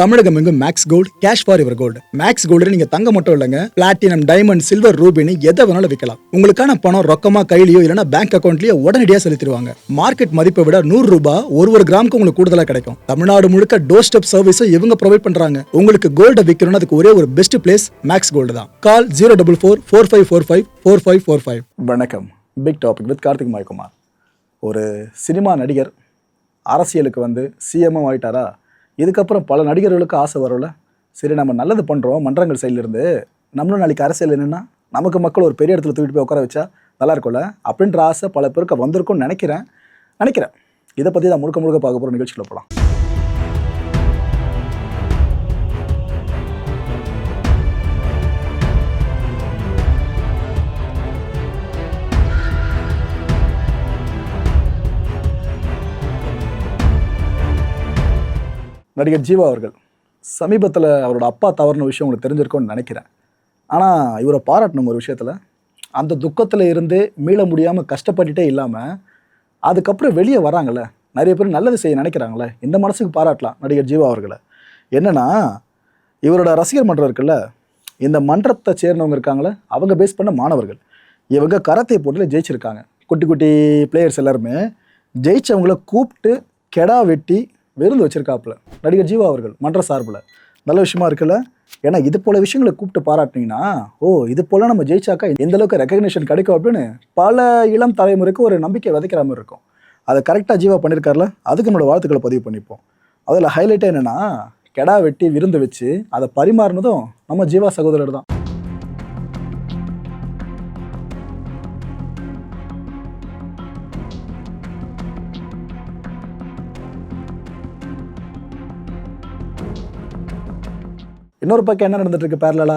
தமிழகம் எங்கும் max gold cash for your gold. Max gold நீங்க தங்க மட்டும் இல்லைங்க, பிளாட்டினம், டைமண்ட், சில்வர், ரூபினி எதை வேணாலும் விற்கலாம். உங்களுக்கான பணம் ரொக்கமா கையிலயோ இல்லைன்னா பேங்க் அக்கௌண்ட்லயோ உடனடியாக செலுத்திடுவாங்க. மார்க்கெட் மதிப்பை விட ₹100 ஒரு கிராமுக்கு உங்களுக்கு கூடுதலாக கிடைக்கும். தமிழ்நாடு முழுக்க டோர் ஸ்டெப் சர்வீஸும் இவங்க ப்ரொவைட் பண்றாங்க. உங்களுக்கு கோல்ட விற்கணும்னு அதுக்கு ஒரே ஒரு பெஸ்ட் பிளேஸ் மேக்ஸ் கோல்டு தான். கால் 04445454545. வணக்கம். Big topic with Karthik Mayakumar. ஒரு சினிமா நடிகர் அரசியலுக்கு வந்து சிஎம் ஆயிட்டாரா, இதுக்கப்புறம் பல நடிகர்களுக்கு ஆசை வரும்ல, சரி நம்ம நல்லது பண்ணுறோம் மன்றங்கள் சைட்லேருந்து, நம்மளும் நாளைக்கு அரசியல் என்னென்னா நமக்கு மக்கள் ஒரு பெரிய இடத்துல தூக்கிட்டு போய் உட்கார வச்சா நல்லா இருக்கும்ல அப்படின்ற ஆசை பல பேருக்கு வந்திருக்கும்னு நினைக்கிறேன். இதை பற்றி தான் முழுக்க பார்க்க போகிற நிகழ்ச்சியில் போகலாம். நடிகர் ஜீவா அவர்கள் சமீபத்தில் அவரோட அப்பா தவறுன விஷயம் உங்களுக்கு தெரிஞ்சிருக்கும்னு நினைக்கிறேன். ஆனால் இவரை பாராட்டணும் ஒரு விஷயத்தில். அந்த துக்கத்தில் இருந்து மீள முடியாமல் கஷ்டப்பட்டுட்டே இல்லாமல் அதுக்கப்புறம் வெளியே வராங்கள்ல, நிறைய பேர் நல்லது செய்ய நினைக்கிறாங்களே, இந்த மனசுக்கு பாராட்டலாம் நடிகர் ஜீவா அவர்களை. என்னென்னா, இவரோட ரசிகர் மன்றம் இருக்குல்ல, இந்த மன்றத்தை சேர்ந்தவங்க இருக்காங்களே, அவங்க பேஸ் பண்ண மாணவர்கள் இவங்க கராத்தே போட்டியில் ஜெயிச்சிருக்காங்க. குட்டி குட்டி பிளேயர்ஸ் எல்லாருமே ஜெயிச்சவங்கள கூப்பிட்டு கெடா வெட்டி விருந்து வச்சிருக்காப்புல நடிகர் ஜீவா அவர்கள் மன்ற சார்பில். நல்ல விஷயமா இருக்குல்ல. ஏன்னா இது போல விஷயங்களை கூப்பிட்டு பாராட்டினீங்கன்னா, இது போல நம்ம ஜெயிச்சாக்கா எந்த அளவுக்கு ரெக்கக்னிஷன் கிடைக்கும் அப்படின்னு பல இளம் தலைமுறைக்கு ஒரு நம்பிக்கை விதைக்கிற மாதிரி இருக்கும். அதை கரெக்டாக ஜீவா பண்ணியிருக்காருல, அதுக்கு நம்மளோட வாழ்த்துக்களை பதிவு பண்ணிப்போம். அதில் ஹைலைட்டாக என்னென்னா, கெடா வெட்டி விருந்து வச்சு அதை பரிமாறினதும் நம்ம ஜீவா சகோதரர் தான். இன்னொரு பக்கம் என்ன நடந்துட்டு இருக்கு பேரலா,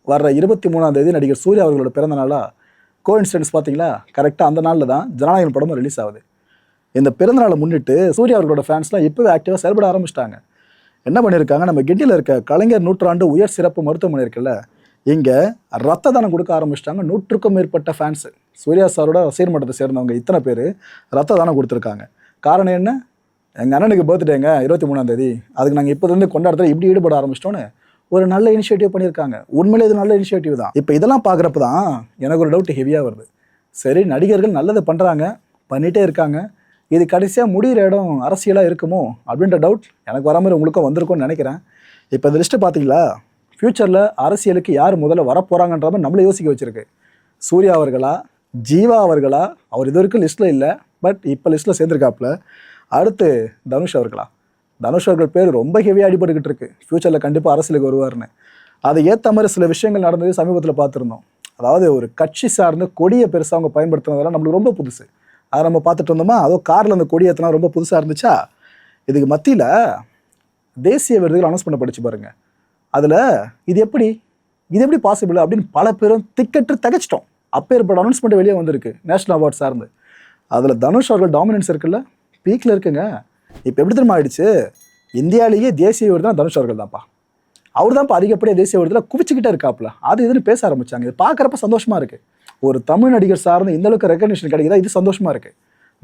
வர்ற 23ஆம் தேதி நடிகர் சூர்யா அவர்களோட பிறந்த நாளா, கோஇன்சிடென்ஸ் பார்த்தீங்களா, கரெக்டாக அந்த நாளில் தான் ஜனநாயகன் படமும் ரிலீஸ் ஆகுது. இந்த பிறந்தநாளை முன்னிட்டு சூர்யா அவர்களோட ஃபேன்ஸ்லாம் இப்போவே ஆக்டிவாக செயல்பட ஆரம்பிச்சிட்டாங்க. என்ன பண்ணியிருக்காங்க, நம்ம கெட்டியில் இருக்க கலைஞர் நூற்றாண்டு உயர் சிறப்பு மருத்துவமனை இருக்குல்ல, இங்கே ரத்த தானம் கொடுக்க ஆரம்பிச்சிட்டாங்க. 100க்கும் மேற்பட்ட ஃபேன்ஸு, சூர்யா சாரோட ரசிகர் மன்றத்தை சேர்ந்தவங்க இத்தனை பேர் ரத்த தானம் கொடுத்துருக்காங்க. காரணம் என்ன, எங்கள் அண்ணனுக்கு பர்த்டேங்க 23ஆம் தேதி, அதுக்கு நாங்கள் இப்போதுலேருந்து கொண்டாடுறதுல இப்படி ஈடுபட ஆரம்பிச்சிட்டோன்னு ஒரு நல்ல இனிஷியேட்டிவ் பண்ணியிருக்காங்க. உண்மையிலே இது நல்ல இனிஷியேட்டிவ் தான். இப்போ இதெல்லாம் பார்க்குறப்ப தான் எனக்கு ஒரு டவுட் ஹெவியாக வருது. சரி, நடிகர்கள் நல்லதை பண்ணுறாங்க, பண்ணிகிட்டே இருக்காங்க, இது கடைசியாக முடிகிற இடம் அரசியலாக இருக்குமோ அப்படின்ற டவுட் எனக்கு வர மாதிரி உங்களுக்கும் வந்திருக்கும்னு நினைக்கிறேன். இப்போ இந்த லிஸ்ட்டு பார்த்தீங்களா, ஃப்யூச்சரில் அரசியலுக்கு யார் முதல்ல வரப்போகிறாங்கன்ற மாதிரி நம்மளே யோசிக்க வச்சுருக்கு. சூர்யா அவர்களா, ஜீவா அவர்களா, அவர் இது வரைக்கும் லிஸ்ட்டில் இல்லை, பட் இப்போ லிஸ்ட்டில் சேர்ந்துருக்காப்புல. அடுத்து தனுஷ் அவர்களா, தனுஷ் அவர்கள் பேர் ரொம்ப ஹெவியாக அடிபட்டுக்கிட்டு இருக்கு, ஃப்யூச்சரில் கண்டிப்பாக அரசியலுக்கு வருவார்னு. அதை ஏற்ற மாதிரி சில விஷயங்கள் நடந்தது சமீபத்தில் பார்த்துருந்தோம். அதாவது ஒரு கட்சி சார்ந்து கொடியை பெருசாக அவங்க பயன்படுத்துனதெல்லாம் நம்மளுக்கு ரொம்ப புதுசு. அதை நம்ம பார்த்துட்டு இருந்தோமா, அதோ காரில் அந்த கொடி ஏற்றினா ரொம்ப புதுசாக இருந்துச்சா. இதுக்கு மத்தியில் தேசிய விருதுகள் அனௌன்ஸ் பண்ணப்படுச்சு பாருங்க. அதில் இது எப்படி பாசிபிள் அப்படின்னு பல பேரும் திக்கெட்டு தகச்சிட்டோம். அப்பேற்பட்ட அனௌன்ஸ்மெண்ட் வெளியே வந்திருக்கு நேஷனல் அவார்ட் சார்ந்து. அதில் தனுஷ் அவர்கள் டாமினன்ஸ் இருக்குல்ல, பீக்கில் இருக்குங்க. இப்போ எப்படி தெரியுமா ஆயிடுச்சு, இந்தியாவிலேயே தேசிய விருதுனா தனுஷ் அவர்கள் தான்ப்பா. அவர் தான்ப்பா அதிகப்படியாக தேசிய விருதுல குவிச்சுக்கிட்டே இருக்காப்புல. அது இதுன்னு பேச ஆரம்பிச்சாங்க. இது பார்க்குறப்ப சந்தோஷமா இருக்கு. ஒரு தமிழ் நடிகர் சார்ந்து இந்த அளவுக்கு ரெகக்னிஷன் கிடைக்குதா, இது சந்தோஷமா இருக்கு.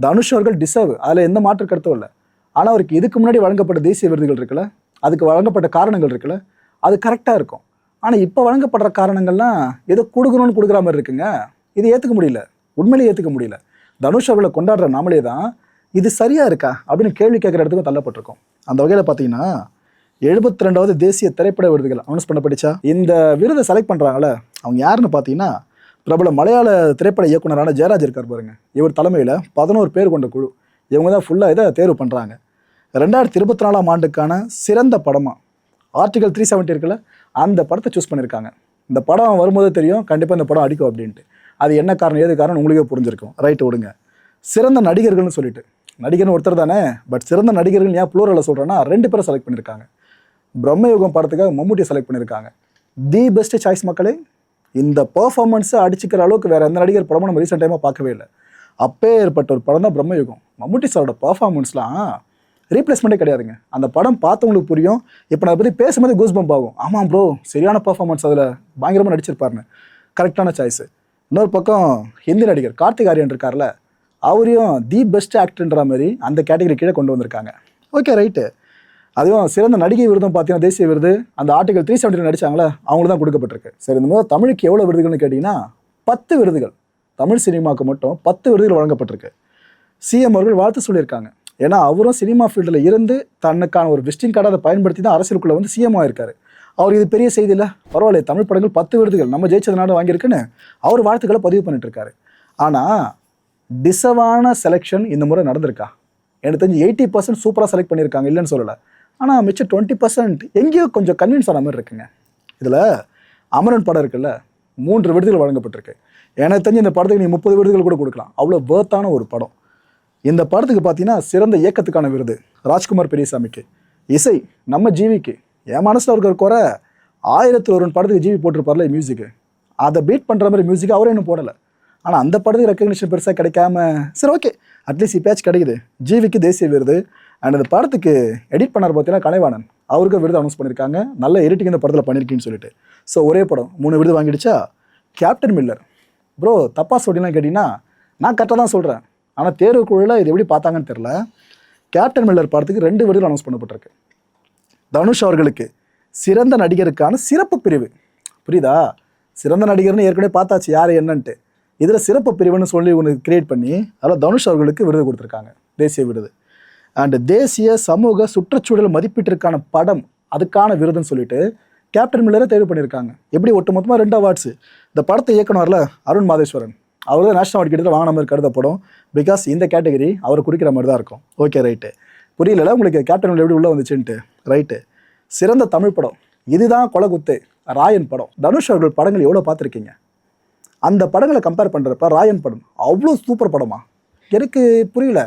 தனுஷ் அவர்கள் டிசர்வ், அதில் எந்த மாற்று கருத்தும் இல்லை. ஆனால் அவருக்கு இதுக்கு முன்னாடி வழங்கப்பட்ட தேசிய விருதுகள் இருக்குல்ல, அதுக்கு வழங்கப்பட்ட காரணங்கள் இருக்குல்ல, அது கரெக்டாக இருக்கும். ஆனால் இப்போ வழங்கப்படுற காரணங்கள்லாம் ஏதோ கொடுக்கணும்னு கொடுக்குற மாதிரி இருக்குங்க. இது ஏற்றுக்க முடியல, உண்மையிலேயே ஏற்றுக்க முடியல. தனுஷ் அவர்களை கொண்டாடுற நாமளே தான் இது சரியா இருக்கா அப்படின்னு கேள்வி கேட்குற இடத்துக்கும் தள்ளப்பட்டிருக்கோம். அந்த வகையில் பார்த்தீங்கன்னா 72வது தேசிய திரைப்பட விருதுகள் அனௌன்ஸ் பண்ணப்பட்டுச்சா. இந்த விருதை செலக்ட் பண்ணுறாங்களே, அவங்க யாருன்னு பார்த்தீங்கன்னா, பிரபல மலையாள திரைப்பட இயக்குனரான ஜெயராஜ் இருக்கார் பாருங்க. இவர் தலைமையில் 11 பேர் கொண்ட குழு, இவங்க தான் ஃபுல்லாக இதை தேர்வு பண்ணுறாங்க. 2024ஆம் ஆண்டுக்கான சிறந்த படமாக ஆர்டிகல் 370 இருக்குல்ல, அந்த படத்தை சூஸ் பண்ணியிருக்காங்க. இந்த படம் வரும்போது தெரியும் கண்டிப்பாக இந்த படம் அடிக்கும் அப்படின்ட்டு. அது என்ன காரணம் ஏது காரணம் உங்களுக்கே புரிஞ்சிருக்கும். ரைட்டு, விடுங்க. சிறந்த நடிகர்கள்னு சொல்லிட்டு, நடிகர்னு ஒருத்தர் தானே, பட் சிறந்த நடிகர்கள் ஏன் ப்ளூரலில் சொல்கிறேன்னா 2 பேரை செலக்ட் பண்ணியிருக்காங்க. பிரம்மயுகம் படத்துக்காக மம்முட்டியை செலக்ட் பண்ணியிருக்காங்க. தி பெஸ்ட் சாய்ஸ் மக்களே. இந்த பர்ஃபார்மன்ஸை அடிச்சுக்கிற அளவுக்கு வேறு எந்த நடிகர் படமும் நம்ம ரீசெண்ட் டைமாக பார்க்கவே இல்லை. அப்பே ஏற்பட்ட ஒரு படம் தான் பிரம்மயுகம். மம்முட்டி சாரோட பர்ஃபார்மன்ஸ்லாம் ரீப்ளேஸ்மெண்ட்டே கிடையாதுங்க. அந்த படம் பார்த்தவங்களுக்கு புரியும். இப்போ நான் அதை பற்றி பேசும்போது கூஸ் பம்ப் ஆகும். ஆமாம் ப்ரோ, சரியான பர்ஃபார்மன்ஸ், அதில் பயங்கரமாக நடிச்சிருப்பாருன்னு. கரெக்டான சாய்ஸு. இன்னொரு பக்கம் ஹிந்தி நடிகர் கார்த்திக் ஆரியன் இருக்கார்ல, அவரையும் தி பெஸ்ட் ஆக்டர்ன்ற மாதிரி அந்த கேட்டகரி கீழே கொண்டு வந்திருக்காங்க. Okay, right. அதுவும் சிறந்த நடிகை விருதும் பார்த்தீங்கன்னா தேசிய விருது அந்த ஆர்டிகல் 370 நடிச்சாங்களே அவங்களுக்கு தான் கொடுக்கப்பட்டிருக்கு. சரி, இந்த மாதிரி தமிழுக்கு எவ்வளோ விருதுகள்னு கேட்டிங்கன்னா 10 விருதுகள், தமிழ் சினிமாவுக்கு மட்டும் 10 விருதுகள் வழங்கப்பட்டிருக்கு. சிஎம் அவர்கள் வாழ்த்து சொல்லியிருக்காங்க. ஏன்னா அவரும் சினிமா ஃபீல்டில் இருந்து தன்னுக்கான ஒரு விசிட்டிங் கார்டை அதை பயன்படுத்தி தான் அரசியலுக்குள்ளே வந்து சிஎம் ஆயிருக்காரு. அவர் இது பெரிய செய்தி இல்லை, பரவாயில்ல, தமிழ் படங்கள் 10 விருதுகள் நம்ம ஜெயிச்சதுனால வாங்கியிருக்குன்னு அவர் வாழ்த்துக்களை பதிவு பண்ணிட்டு இருக்காரு. ஆனால் டிசர்வான செலெக்ஷன் இந்த முறை நடந்திருக்கா? எனக்கு தெரிஞ்சு 80% சூப்பராக செலக்ட் பண்ணியிருக்காங்க, இல்லைன்னு சொல்லலை. ஆனால் மிச்சம் 20% எங்கேயோ கொஞ்சம் கன்வின்ஸ் ஆன மாதிரி இருக்குங்க. இதில் அமரன் படம் இருக்குல்ல, 3 விருதுகள் வழங்கப்பட்டிருக்கு. எனக்கு தெரிஞ்சு இந்த படத்துக்கு நீ 30 விருதுகள் கூட கொடுக்கலாம், அவ்வளோ வேர்த்தான ஒரு படம். இந்த படத்துக்கு பார்த்தீங்கன்னா சிறந்த இயக்கத்துக்கான விருது ராஜ்குமார் பெரியசாமிக்கு, இசை நம்ம ஜிவிக்கு. என் மனசில் இருக்கிற குறை 1001 படத்துக்கு ஜிவி போட்டிருப்பார்ல மியூசிக்கு, அதை பீட் பண்ணுற மாதிரி மியூசிக் அவரே இன்னும் போடலை. ஆனால் அந்த படத்துக்கு ரெக்கக்னிஷன் பெருசாக கிடைக்காம சரி ஓகே, அட்லீஸ்ட் இப்பயாச்சும் கிடைக்குது. ஜிவிக்கு தேசிய விருது. அண்ட் அந்த படத்துக்கு எடிட் பண்ணார் பார்த்தீங்கன்னா கலைவாணன், அவருக்கு விருது அனௌன்ஸ் பண்ணியிருக்காங்க. நல்ல எடிட்டிங் இந்த படத்தில் பண்ணியிருக்கீன்னு சொல்லிட்டு. ஸோ ஒரே படம் 3 விருது வாங்கிடுச்சா. கேப்டன் மில்லர் ப்ரோ, தப்பாக சொல்லினா கேட்டிங்கன்னா நான் கரெக்டாக தான் சொல்கிறேன். ஆனால் தேர்வு குழுவில் இது எப்படி பார்த்தாங்கன்னு தெரில. கேப்டன் மில்லர் படத்துக்கு 2 விருதுகள் அனௌன்ஸ் பண்ணப்பட்டிருக்கு. தனுஷ் அவர்களுக்கு சிறந்த நடிகருக்கான சிறப்பு பிரிவு, புரியுதா? சிறந்த நடிகர்னு ஏற்கனவே பார்த்தாச்சு யார் என்னன்ட்டு. இதில் சிறப்பு பிரிவுன்னு சொல்லி ஒன்று கிரியேட் பண்ணி அதில் தனுஷ் அவர்களுக்கு விருது கொடுத்துருக்காங்க, தேசிய விருது. அண்டு தேசிய சமூக சுற்றுச்சூழல் மதிப்பீட்டிற்கான படம், அதுக்கான விருதுன்னு சொல்லிட்டு கேப்டன் மில்லரை தேர்வு பண்ணியிருக்காங்க. எப்படி ஒட்டு மொத்தமாக 2 அவார்ட்ஸு. இந்த படத்தை இயக்குனர்ல அருண் மாதேஸ்வரன், அவர் தான் நேஷனல் அவார்டு கிட்ட வாங்கின மாதிரி கருதப்படும். பிகாஸ் இந்த கேட்டகரி அவரை குறிக்கிற மாதிரி தான் இருக்கும். ஓகே ரைட்டு, புரியல உங்களுக்கு கேப்டன் மில்லர் எப்படி உள்ளே வந்துச்சுன்ட்டு. ரைட்டு, சிறந்த தமிழ் படம் இதுதான் கொலகுத்து, ராயன் படம். தனுஷ் அவர்கள் படங்கள் எவ்வளோ பார்த்துருக்கீங்க? அந்த படங்களை கம்பேர் பண்ணுறப்ப ராயன் படம் அவ்வளோ சூப்பர் படமா? எனக்கு புரியல,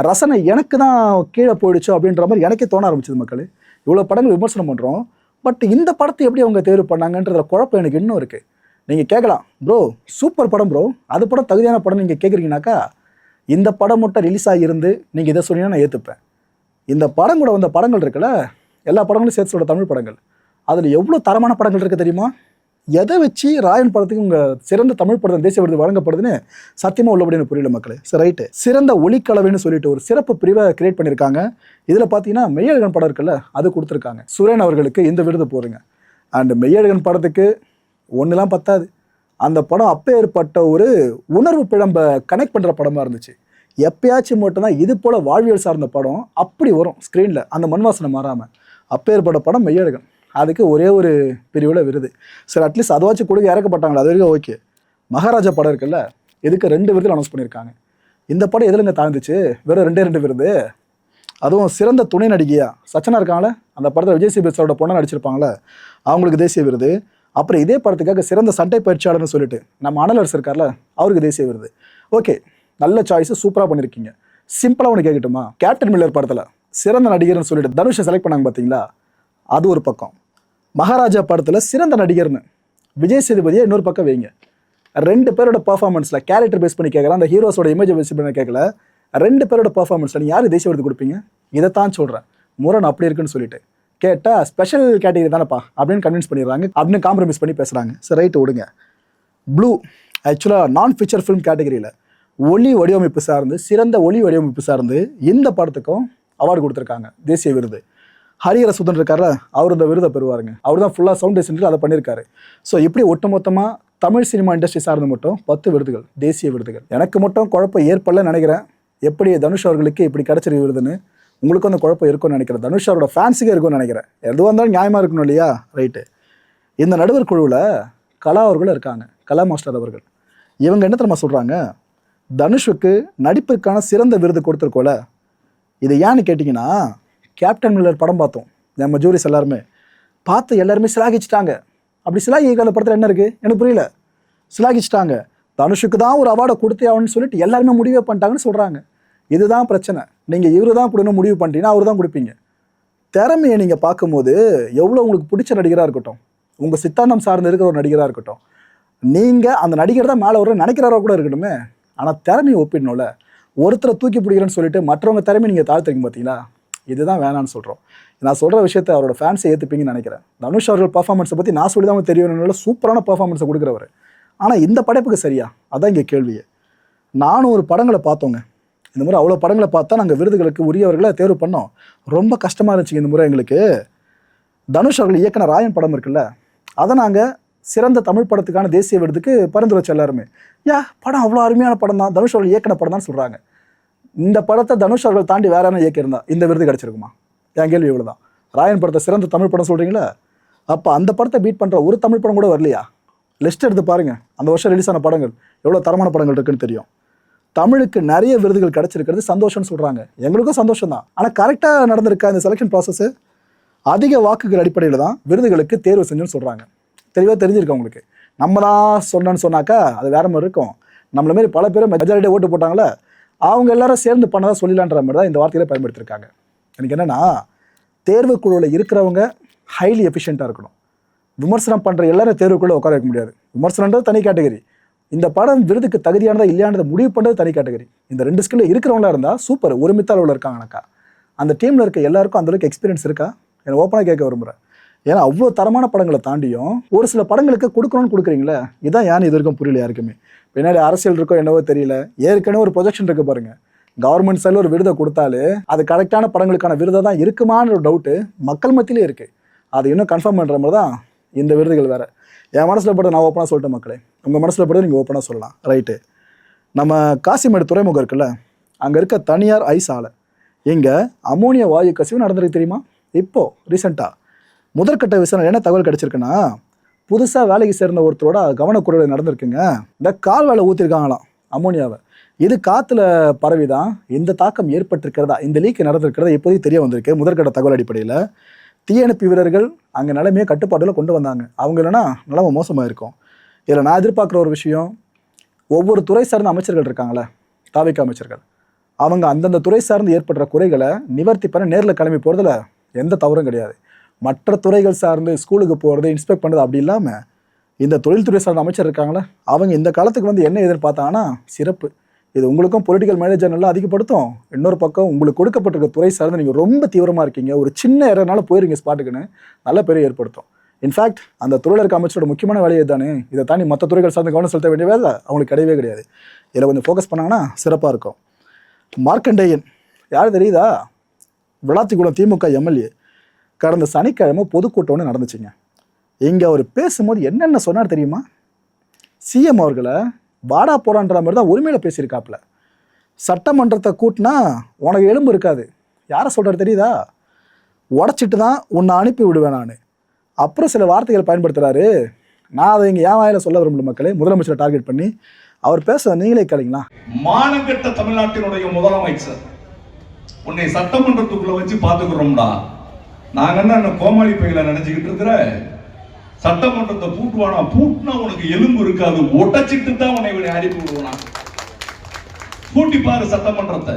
ரசனை எனக்கு தான் கீழே போயிடுச்சோ அப்படின்ற மாதிரி எனக்கே தோண ஆரம்பிச்சது. மக்கள் இவ்வளோ படங்கள் விமர்சனம் பண்ணுறோம், பட் இந்த படத்தை எப்படி அவங்க தேர்வு பண்ணாங்கன்றத குழப்பம் எனக்கு இன்னும் இருக்குது. நீங்கள் கேட்கலாம், ப்ரோ சூப்பர் படம் ப்ரோ, அது படம் தகுதியான படம் நீங்கள் கேட்குறீங்கனாக்கா, இந்த படம் மட்டும் ரிலீஸ் ஆகியிருந்து நீங்கள் இதை சொன்னீங்கன்னா நான் ஏற்றுப்பேன். இந்த படம் கூட வந்த படங்கள் இருக்குல்ல, எல்லா படங்களும் சேர்த்து சொல்கிற தமிழ் படங்கள், அதில் எவ்வளோ தரமான படங்கள் இருக்குது தெரியுமா? எதை வச்சு ராயன் படத்துக்கு உங்கள் சிறந்த தமிழ் படம் தேசிய விருது வழங்கப்படுதுன்னு சத்தியமாக உள்ளபடினு புரியல மக்களே. சரி ரைட்டு, சிறந்த ஒளிக்கலவைன்னு சொல்லிட்டு ஒரு சிறப்பு பிரிவை கிரியேட் பண்ணியிருக்காங்க. இதில் பார்த்தீங்கன்னா மெய்யழகன் படம் இருக்குல்ல, அது கொடுத்துருக்காங்க. சுரேன் அவர்களுக்கு இந்த விருது போதுங்க. அண்ட் மெய்யழகன் படத்துக்கு ஒன்றுலாம் பத்தாது. அந்த படம் அப்போ ஏற்பட்ட ஒரு உணர்வு பிழம்பை கனெக்ட் பண்ணுற படமாக இருந்துச்சு. எப்பயாச்சும் மட்டும்தான் இது போல் வாழ்வியல் சார்ந்த படம் அப்படி வரும் ஸ்க்ரீனில், அந்த மண்வாசனை மாறாமல். அப்போ ஏற்பட்ட படம் மெய்யழகன், அதுக்கு ஒரே ஒரு பிரிவில் விருது. சரி, அட்லீஸ்ட் அதுவாச்சும் கொடுக்க இறக்கப்பட்டாங்களா, அது வரைக்கும் ஓகே. மகாராஜா படம் இருக்குல்ல, இதுக்கு 2 விருது அனௌன்ஸ் பண்ணியிருக்காங்க. இந்த படம் எதுலங்க தாழ்ந்துச்சு? வெறும் 2 விருது. அதுவும் சிறந்த துணை நடிகையா சச்சனா இருக்காங்களே, அந்த படத்தில் விஜய் சேதுபதியோட பொண்ணை நடிச்சிருப்பாங்களே, அவங்களுக்கு தேசிய விருது. அப்புறம் இதே படத்துக்காக சிறந்த சண்டை பயிற்சியாளர்னு சொல்லிட்டு நம்ம அனலர்ஸ் இருக்கார்ல, அவருக்கு தேசிய விருது. ஓகே, நல்ல சாய்ஸு, சூப்பராக பண்ணியிருக்கீங்க. சிம்பிளாக ஒன்று கேட்கட்டுமா? கேப்டன் மில்லர் படத்தில் சிறந்த நடிகர்னு சொல்லிட்டு தனுஷை செலக்ட் பண்ணாங்க பார்த்தீங்களா, அது ஒரு பக்கம். மகாராஜா படத்தில் சிறந்த நடிகர்னு விஜய் சேதுபதியை இன்னொரு பக்கம் வைங்க. 2 பேரோட பர்ஃபார்மன்ஸில் கேரக்டர் பேஸ் பண்ணி கேட்குறேன், அந்த ஹீரோஸோட இமேஜை பேஸ் பண்ணி கேட்கல. 2 பேரோட பர்ஃபார்மன்ஸில் நீங்கள் யார் தேசிய விருது கொடுப்பீங்க? இதைத்தான் சொல்கிறேன், முரண் அப்படி இருக்குன்னு சொல்லிட்டு கேட்டால் ஸ்பெஷல் கேட்டகரி தானேப்பா அப்படின்னு கன்வின்ஸ் பண்ணிடுறாங்க, அப்படின்னு காம்ப்ரமைஸ் பண்ணி பேசுகிறாங்க. சரி ரைட்டு விடுங்க. ப்ளூ ஆக்சுவலாக நான் ஃபீச்சர் ஃபிலிம் கேட்டகரியில் ஒளி வடிவமைப்பு சார்ந்து, சிறந்த ஒளி வடிவமைப்பு சார்ந்து இந்த படத்துக்கும் அவார்டு கொடுத்துருக்காங்க, தேசிய விருது. ஹரிஹர சுதன் இருக்கார்ல, அவர் இந்த விருதை பெறுவாருங்க. அவர் தான் ஃபுல்லாக சவுண்ட் டிசைனர் அதை பண்ணியிருக்காரு. ஸோ இப்படி ஒட்டுமொத்தமாக தமிழ் சினிமா இண்டஸ்ட்ரி சார்ந்து மட்டும் 10 விருதுகள், தேசிய விருதுகள். எனக்கு மட்டும் குழப்பம் ஏற்படல நினைக்கிறேன். எப்படி தனுஷ் அவர்களுக்கு இப்படி கிடச்சிரு விருதுன்னு உங்களுக்கும் அந்த குழப்பம் இருக்கும்னு நினைக்கிறேன். தனுஷ் அவரோட ஃபேன்ஸுக்கே இருக்கும்னு நினைக்கிறேன். எதுவாக இருந்தாலும் நியாயமாக இருக்கணும் இல்லையா? ரைட்டு. இந்த நடுவர் குழுவில் கலா அவர்களும் இருக்காங்க, கலா மாஸ்டர் அவர்கள். இவங்க என்ன தெரியுமா சொல்கிறாங்க, தனுஷுக்கு நடிப்பிற்கான சிறந்த விருது கொடுத்துருக்கோல, இது ஏன்னு கேட்டிங்கன்னா, கேப்டன் மில்லர் படம் பார்த்தோம் நம்ம ஜூரிஸ் எல்லாருமே பார்த்து எல்லாருமே சிலாகிச்சிட்டாங்க. அப்படி சிலாகிக்காத படத்தில் என்ன இருக்குது எனக்கு புரியல. சிலாகிச்சிட்டாங்க, தனுஷுக்கு தான் ஒரு அவார்டை கொடுத்தே ஆகணும்னு சொல்லிட்டு எல்லாருமே முடிவே பண்ணிட்டாங்கன்னு சொல்கிறாங்க. இதுதான் பிரச்சனை. நீங்கள் இவரு தான் கொடுன்னு முடிவு பண்ணிட்டீங்கன்னா அவர் தான் கொடுப்பீங்க. திறமையை நீங்கள் பார்க்கும்போது எவ்வளோ உங்களுக்கு பிடிச்ச நடிகராக இருக்கட்டும், உங்கள் சித்தாந்தம் சார்ந்து இருக்கிற ஒரு நடிகராக இருக்கட்டும், நீங்கள் அந்த நடிகர் தான் மேலே வர நினைக்கிறாரோ கூட இருக்கட்டுமே, ஆனால் திறமையை ஒப்பிடணும்ல. ஒருத்தரை தூக்கி பிடிக்கிறேன்னு சொல்லிட்டு மற்றவங்க திறமையை நீங்கள் தாழ்த்துறீங்க பார்த்தீங்களா, இதுதான் வேணான்னு சொல்கிறோம். நான் சொல்கிற விஷயத்தை அவரோட ஃபேன்ஸை ஏற்றுப்பீங்கன்னு நினைக்கிறேன். தனுஷ் அவர்கள் பர்ஃபார்மன்ஸை பற்றி நான் சொல்லி தான் தெரியணும்னால சூப்பரான பர்ஃபார்மன்ஸை கொடுக்குறவர். ஆனால் இந்த படைப்புக்கு சரியா, அதான் இங்கே கேள்வியே. நானும் ஒரு படங்களை பார்த்தோங்க, இந்த முறை அவ்வளோ படங்களை பார்த்தா நாங்கள் விருதுகளுக்கு உரியவர்களை தேர்வு பண்ணோம். ரொம்ப கஷ்டமாக இருந்துச்சுங்க இந்த முறை எங்களுக்கு. தனுஷ் அவர்கள் இயக்குன ராயன் படம் இருக்குல்ல, அதை நாங்கள் சிறந்த தமிழ் படத்துக்கான தேசிய விருதுக்கு பரிந்துரைச்சு எல்லாருமே. படம் அவ்வளோ அருமையான படம் தான், தனுஷ் அவர்கள் இயக்குன படம் தான் சொல்கிறாங்க. இந்த படத்தை தனுஷ் அவர்கள் தாண்டி வேற என்ன இயக்கியிருந்தா இந்த விருது கிடச்சிருக்குமா? என் கேள்வி இவ்வளோ தான். ராயன் படத்தை சிறந்த தமிழ் படம் சொல்கிறீங்களா? அப்போ அந்த படத்தை பீட் பண்ணுற ஒரு தமிழ் படம் கூட வரலையா? லிஸ்ட் எடுத்து பாருங்கள், அந்த வருஷம் ரிலீஸ் ஆன படங்கள் எவ்வளோ தரமான படங்கள் இருக்குன்னு தெரியும். தமிழுக்கு நிறைய விருதுகள் கிடச்சிருக்கிறது சந்தோஷம்னு சொல்கிறாங்க. எங்களுக்கும் சந்தோஷம் தான். ஆனால் கரெக்டாக நடந்திருக்க இந்த செலெக்ஷன் ப்ராசஸ் அதிக வாக்குகள் அடிப்படையில் தான் விருதுகளுக்கு தேர்வு செஞ்சுன்னு சொல்கிறாங்க. தெளிவாக தெரிஞ்சிருக்கு உங்களுக்கு. நம்ம தான் சொன்னோன்னு சொன்னாக்கா அது வேற மாதிரி இருக்கும். நம்மள மாரி பல பேர் மெஜாரிட்டியாக ஓட்டு போட்டாங்களே, அவங்க எல்லாரும் சேர்ந்து பண்ணதான் சொல்லலான்ற மாதிரி தான் இந்த வார்த்தையில பயன்படுத்தியிருக்காங்க. எனக்கு என்னென்னா, தேர்வுக்குழுவில் இருக்கிறவங்க ஹைலி எஃபிஷியண்ட்டாக இருக்கணும். விமர்சனம் பண்ணுற எல்லாரும் தேர்வுக்குள்ளே உட்கார வைக்க முடியாது. விமர்சனன்றது தனி கேட்டகரி, இந்த படம் விருதுக்கு தகுதியானதா இல்லையானதை முடிவு பண்ணுறது தனி கேட்டகரி. இந்த 2 ஸ்கில்ல இருக்கிறவங்களா இருந்தால் சூப்பர், ஒருமித்த அளவில் இருக்காங்கனாக்கா அந்த டீமில் இருக்க எல்லாருக்கும் அந்தளவுக்கு எக்ஸ்பீரியன்ஸ் இருக்கா? எனக்கு ஓப்பனாக கேட்க விரும்புகிறேன். ஏன்னா அவ்வளோ தரமான படங்களை தாண்டியும் ஒரு சில படங்களுக்கு கொடுக்கணும்னு கொடுக்குறீங்களே, இதான் ஏன்னு இது வரைக்கும் புரியல யாருக்குமே. பின்னாடி அரசியல் இருக்கோ என்னவோ தெரியல. ஏற்கனவே ஒரு ப்ரொஜெக்ஷன் இருக்கு பாருங்க, கவர்மெண்ட் சைடில் ஒரு விருதை கொடுத்தாலே அது கரெக்டான படங்களுக்கான விருதை தான் இருக்குமான்னு ஒரு டவுட்டு மக்கள் மத்தியிலே இருக்குது. அது இன்னும் கன்ஃபார்ம் பண்ணுற மாதிரி தான் இந்த விருதுகள் வேறு. என் மனசில் படுறது நான் ஓப்பனாக சொல்லிட்டேன் மக்களே, உங்கள் மனசில் படுறது நீங்கள் ஓப்பனாக சொல்லலாம். ரைட்டு, நம்ம காசிமேடு துறைமுகம் இருக்குல்ல, அங்கே இருக்க தனியார் ஐஸ் ஆலை இங்கே அமோனியா வாயு கசிவு நடந்திருக்கு தெரியுமா? இப்போது ரீசெண்டாக முதற்கட்ட விசாரணை என்ன தகவல் கிடச்சிருக்குன்னா, புதுசாக வேலைக்கு சேர்ந்த ஒருத்தரோட கவனக்குறைவு நடந்திருக்குங்க. இந்த கால் வேலை ஊற்றிருக்காங்களாம் அமோனியாவை. இது காற்றுல பரவி தான் இந்த தாக்கம் ஏற்பட்டிருக்கிறதா, இந்த லீக் நடந்திருக்கிறதா இப்போதைக்கு தெரிய வந்திருக்கு. முதற்கட்ட தகவல் அடிப்படையில் தீயணைப்பு வீரர்கள் அங்கே நிலைமையை கட்டுப்பாட்டில் கொண்டு வந்தாங்க. அவங்க இல்லைன்னா நிலைமை மோசமாக இருக்கும். இதில் நான் எதிர்பார்க்குற ஒரு விஷயம், ஒவ்வொரு துறை சார்ந்த அமைச்சர்கள் இருக்காங்களே, தாவிக அமைச்சர்கள், அவங்க அந்தந்த துறை சார்ந்து ஏற்படுற குறைகளை நிவர்த்தி பண்ண நேரில் கிளம்பி போகிறதுல எந்த தவறும் கிடையாது. மற்ற துறைகள் சார்ந்து ஸ்கூலுக்கு போகிறது, இன்ஸ்பெக்ட் பண்ணுறது அப்படி இல்லாமல் இந்த தொழில்துறை சார்ந்த அமைச்சர் இருக்காங்களே, அவங்க இந்த காலத்துக்கு வந்து என்ன எதிர்பார்த்தாங்கன்னா சிறப்பு. இது உங்களுக்கும் பொலிட்டிக்கல் மேனேஜர் நல்லா அதிகப்படுத்தும். இன்னொரு பக்கம் உங்களுக்கு கொடுக்கப்பட்டிருக்க துறை சார்ந்து நீங்கள் ரொம்ப தீவிரமாக இருக்கீங்க, ஒரு சின்ன இடம்னால போயிருங்க ஸ்பாட்டுக்குன்னு நல்ல பேரை ஏற்படுத்தும். இன்ஃபேக்ட் அந்த துறையில் இருக்க அமைச்சரோட முக்கியமான வேலையை தானே, இதை தாண்டி மற்ற துறைகள் சார்ந்து கவனம் செலுத்த வேண்டிய வேலை அவங்களுக்கு கிடையவே கிடையாது. இதில் கொஞ்சம் ஃபோக்கஸ் பண்ணாங்கன்னா சிறப்பாக இருக்கும். மார்க்கண்டேயன் யார் தெரியுதா? விளாத்திக்குளம் திமுக எம்எல்ஏ. கடந்த சனிக்கிழமை பொதுக்கூட்டம் ஒன்று நடந்துச்சுங்க. இங்கே அவர் பேசும்போது என்னென்ன சொன்னார் தெரியுமா? சிஎம் அவர்களை வாடா போடான்ற மாதிரி தான் உரிமையில் பேசியிருக்காப்புல. சட்டமன்றத்தை கூட்டினா உனக்கு எலும்பு இருக்காது. யாரை சொல்கிறார் தெரியுதா? உடச்சிட்டு தான் உன்னை அனுப்பி விடுவேன் நான். அப்புறம் சில வார்த்தைகள் பயன்படுத்துகிறாரு. நான் அதை இங்கே என் வாயில சொல்ல விரும்பல மக்களே, முதலமைச்சரை டார்கெட் பண்ணி அவர் பேச நீங்களே கேளுங்களா. மானங்கட்ட தமிழ்நாட்டினுடைய முதலமைச்சர், உன்னை சட்டமன்றத்துக்குள்ள வச்சு பார்த்துக்கிறோம்டா, நாங்க என்ன கோமாளி பையில நினைச்சுக்கிட்டு இருக்கிற, சட்டமன்றத்தை பூட்டுவானா, பூட்டினா உனக்கு எலும்பு இருக்காது, உடைச்சிட்டு தான் உன்னை அனுப்பி விடுவானா, பூட்டி பாரு சட்டமன்றத்தை.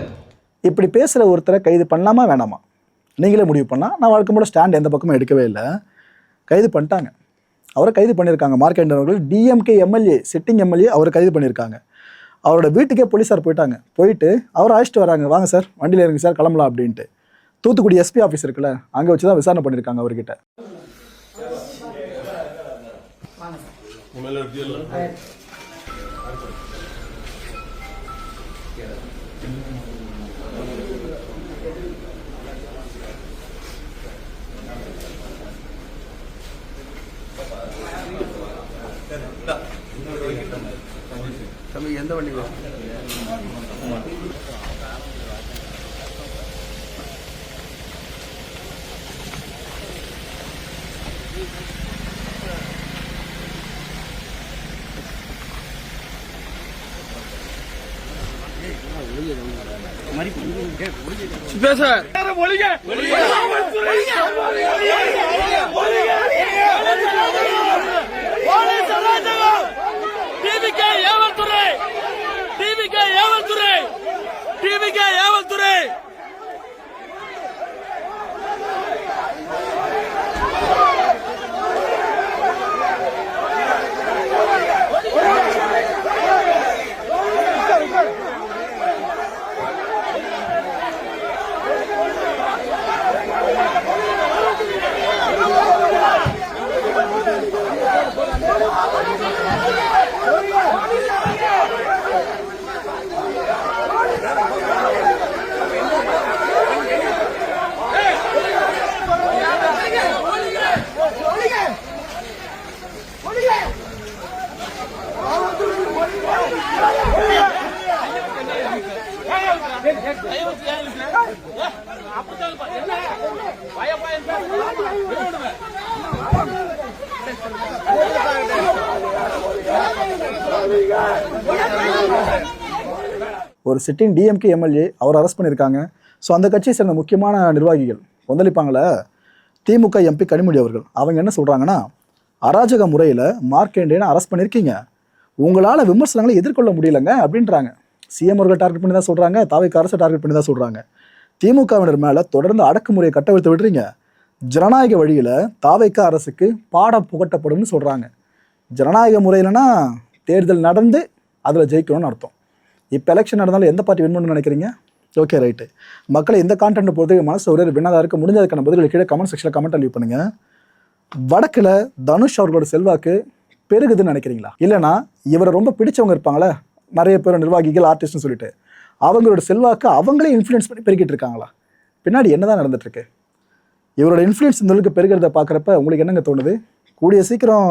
இப்படி பேசுகிற ஒருத்தரை கைது பண்ணலாமா வேணாமா நீங்களே முடிவு பண்ணலாம். நான் வழக்கம் போல ஸ்டாண்ட் எந்த பக்கமும் எடுக்கவே இல்லை. கைது பண்ணிட்டாங்க, அவரை கைது பண்ணியிருக்காங்க. மார்க்கண்டேயன் அவர்கள் டிஎம்கே எம்எல்ஏ, சிட்டிங் எம்எல்ஏ, அவரை கைது பண்ணியிருக்காங்க. அவரோட வீட்டுக்கே போலீஸார் போயிட்டாங்க. போயிட்டு அவரை அழைச்சிட்டு வராங்க, வாங்க சார் வண்டியில் இருங்க சார் கிளம்பலாம் அப்படின்ட்டு. தூத்துக்குடி எஸ்பி ஆஃபீஸ் இருக்குல்ல, அங்கே வச்சு தான் விசாரணை பண்ணியிருக்காங்க அவர்கிட்ட. எந்த வண்டி ஒரு சிட்டிங் டிஎம்கே எம்எல்ஏ அவர் அரெஸ்ட் பண்ணியிருக்காங்க. ஸோ அந்த கட்சியை சேர்ந்த முக்கியமான நிர்வாகிகள் கொந்தளிப்பாங்களே திமுக எம்பி கனிமொழி அவர்கள், அவங்க என்ன சொல்கிறாங்கன்னா, அராஜக முறையில் மார்க்கெண்டேன்னு அரெஸ்ட் பண்ணியிருக்கீங்க, உங்களால் விமர்சனங்களை எதிர்கொள்ள முடியலைங்க அப்படின்றாங்க. சிஎம் அவர்கள் டார்கெட் பண்ணி தான் சொல்கிறாங்க, தாவேக்கா அரசை டார்கெட் பண்ணி தான் சொல்கிறாங்க. திமுகவினர் மேலே தொடர்ந்து அடக்குமுறையை கட்டவிழ்த்து விடுறீங்க, ஜனநாயக வழியில் தாவேக்கா அரசுக்கு பாடம் புகட்டப்படும்னு சொல்கிறாங்க. ஜனநாயக முறையிலனா தேர்தல் நடந்து அதில் ஜெயிக்கணும்னு அர்த்தம். இப்போ எலெக்ஷன் நடந்தாலும் எந்த பார்ட்டி வின் பண்ணணும்னு நினைக்கிறீங்க? Okay right. மக்களை இந்த கான்டென்ட் பொறுத்து மனசு ஒரே வினாதாக இருக்க முடிஞ்சதுக்கான பதில்களை கீழே கமெண்ட் செக்ஷனில் கமெண்ட் லீவ் பண்ணுங்கள். வடக்கில் தனுஷ் அவர்களோட செல்வாக்கு பெருகுதுன்னு நினைக்கிறீங்களா? இல்லைனா இவரை ரொம்ப பிடிச்சவங்க இருப்பாங்களே நிறைய பேர் நிர்வாகிகள் ஆர்டிஸ்ட்னு சொல்லிட்டு, அவங்களோட செல்வாக்கு அவங்களே இன்ஃப்ளூயன்ஸ் பண்ணி பெருக்கிட்டு இருக்காங்களா? பின்னாடி என்ன தான் நடந்துட்டுருக்கு? இவரோட இன்ஃப்ளூயன்ஸ் இந்த அளவுக்கு பெருகிறத பார்க்குறப்ப உங்களுக்கு என்னங்க தோணுது? கூடிய சீக்கிரம்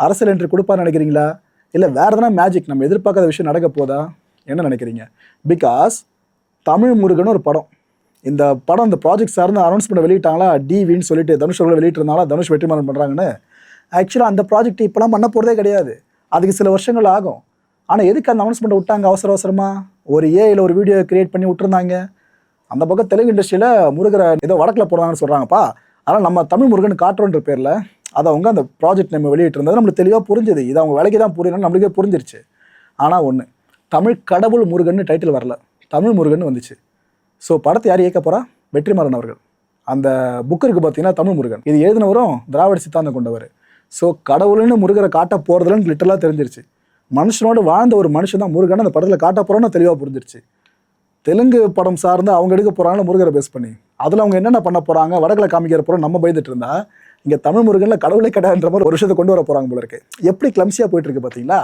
அரசியல் என்ட்ரி கொடுப்பான்னு நினைக்கிறீங்களா? இல்லை வேறு எதனா மேஜிக் நம்ம எதிர்பார்க்காத விஷயம் நடக்க போதா? என்ன நினைக்கிறீங்க? பிகாஸ் தமிழ் முருகன் ஒரு படம், இந்த படம் இந்த ப்ராஜெக்ட் சார்ந்து அனௌன்ஸ்மெண்ட் வெளியிட்டாங்களா, டிவின்னு சொல்லிட்டு தனுஷ் அவர்கள் வெளியிட்டிருந்தாங்களா, தனுஷ் வெற்றிமாறன் பண்ணுறாங்கன்னு. ஆக்சுவலாக அந்த ப்ராஜெக்ட் இப்போலாம் பண்ண போகிறதே கிடையாது, அதுக்கு சில வருஷங்கள் ஆகும். ஆனால் எதுக்கு அந்த அனௌன்ஸ்மெண்ட் விட்டாங்க அவசரமாக? ஒரு ஏஐயில் ஒரு வீடியோ கிரியேட் பண்ணி விட்டுருந்தாங்க. அந்த பக்கம் தெலுங்கு இண்டஸ்ட்ரியில் முருகரை ஏதோ வடக்கில் போடுறாங்கன்னு சொல்கிறாங்கப்பா, ஆனால் நம்ம தமிழ் முருகன் காட்டுறோன்ற பேரில் அதை அவங்க அந்த ப்ராஜெக்ட் நம்ம வெளியிட்டிருந்தது நம்மளுக்கு தெளிவாக புரிஞ்சுது. இது அவங்க வேலைக்கு தான் புரியணும்னு நம்மளுக்கே புரிஞ்சிருச்சு. ஆனால் ஒன்று, தமிழ் கடவுள் முருகன் டைட்டில் வரல, தமிழ் முருகன் வந்துச்சு. ஸோ படத்தை யார் இயக்க போகிறா? வெற்றிமாறன் அவர்கள். அந்த புக்கு இருக்குது பார்த்தீங்கன்னா தமிழ் முருகன், இது எழுதினவரும் திராவிட சித்தாந்தம் கொண்டவர். ஸோ கடவுள்னு முருகரை காட்ட போகிறதுலன்னு லிட்டரலாக தெரிஞ்சிருச்சு. மனுஷனோடு வாழ்ந்த ஒரு மனுஷன் தான் முருகன் அந்த படத்தில் காட்ட போகிறோன்னு தெளிவாக புரிஞ்சிருச்சு. தெலுங்கு படம் சார்ந்து அவங்க எடுக்க போகிறாங்களா முருகரை பேஸ் பண்ணி, அதில் அவங்க என்னென்ன பண்ண போகிறாங்க, வடக்கில் காமிக்கிற போகிறோம் நம்ம பயந்துட்டு இருந்தா, இங்கே தமிழ் முருகனில் கடவுளே கிடையாதுன்ற மாதிரி ஒரு விஷயத்தை கொண்டு வர போகிறாங்க போல இருக்கு. எப்படி கிளம்சியாக போயிட்டுருக்கு பார்த்தீங்களா?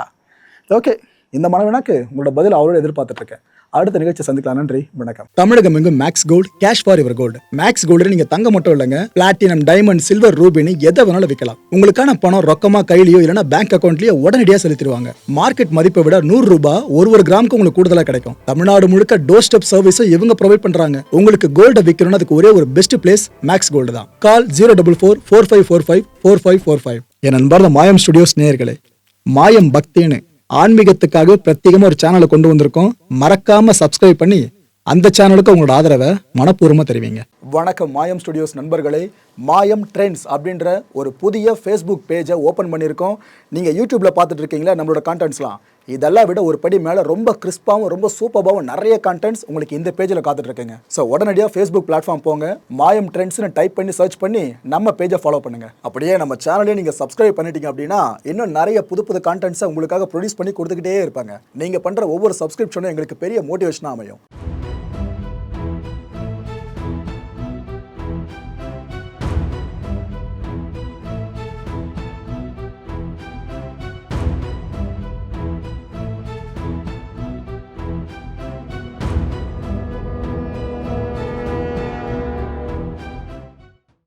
ஓகே, இந்த மனவினாக்கு உங்களோட பதில் அவரோட எதிர்பார்த்துட்ருக்கேன். அடுத்த நிகழ்ச்சி சந்திக்கலாம். நன்றி, வணக்கம். தமிழகம் எங்கும் max gold, cash for your gold. Max gold நீங்க தங்க மட்டும் இல்லைங்க, பிளாட்டினம், டைமண்ட், சில்வர், ரூபினி எதை வேணாலும் விற்கலாம். உங்களுக்கான பணம் ரொக்கமா கையிலயோ இல்லைன்னா பேங்க் அக்கௌண்ட்லயோ உடனடியாக செலுத்திடுவாங்க. மார்க்கெட் மதிப்பை விட 100 ரூபாய் ஒரு கிராமுக்கு உங்களுக்கு கூடுதலாக கிடைக்கும். தமிழ்நாடு முழுக்க டோர் ஸ்டெப் சர்வீஸும் இவங்க ப்ரொவைட் பண்றாங்க. உங்களுக்கு கோல்ட விற்கணும்னு அதுக்கு ஒரே ஒரு பெஸ்ட் பிளேஸ் மேக்ஸ் கோல்டு தான். கால் 04445454545. என் அன்பார்ந்த மாயம் ஸ்டுடியோஸ் நேயர்களே, மாயம் பக்தின்னு ஆன்மீகத்துக்காக பிரத்யேகமாக ஒரு சேனலை கொண்டு வந்திருக்கோம். மறக்காம சப்ஸ்கிரைப் பண்ணி அந்த சேனலுக்கு உங்களோட ஆதரவை மனப்பூர்வமாக தெரிவிங்க. வணக்கம் மாயம் ஸ்டுடியோஸ் நண்பர்களே. மாயம் ட்ரெண்ட்ஸ் அப்படின்ற ஒரு புதிய ஃபேஸ்புக் பேஜை ஓப்பன் பண்ணியிருக்கோம். நீங்கள் யூடியூப்பில் பார்த்துட்டு இருக்கீங்களா நம்மளோட கான்டென்ட்ஸ்லாம், இதெல்லாம் விட ஒரு படி மேலே ரொம்ப கிறிஸ்பாகவும் ரொம்ப சூப்பராகவும் நிறைய கான்டென்ட்ஸ் உங்களுக்கு இந்த பேஜில் காத்துட்ருக்குங்க. ஸோ உடனடியாக ஃபேஸ்புக் பிளாட்ஃபார்ம் போங்க, மாயம் ட்ரெண்ட்ஸ்னு டைப் பண்ணி சர்ச் பண்ணி நம்ம பேஜை ஃபாலோ பண்ணுங்கள். அப்படியே நம்ம சேனலையும் நீங்கள் சப்ஸ்கிரைப் பண்ணிட்டீங்க அப்படின்னா இன்னும் நிறைய புது புது கான்டென்ட்ஸை உங்களுக்காக ப்ரொடியூஸ் பண்ணி கொடுத்துக்கிட்டே இருப்பாங்க. நீங்கள் பண்ணுற ஒவ்வொரு சப்ஸ்கிரிப்ஷனும் எங்களுக்கு பெரிய மோட்டிவேஷனாக அமையும்.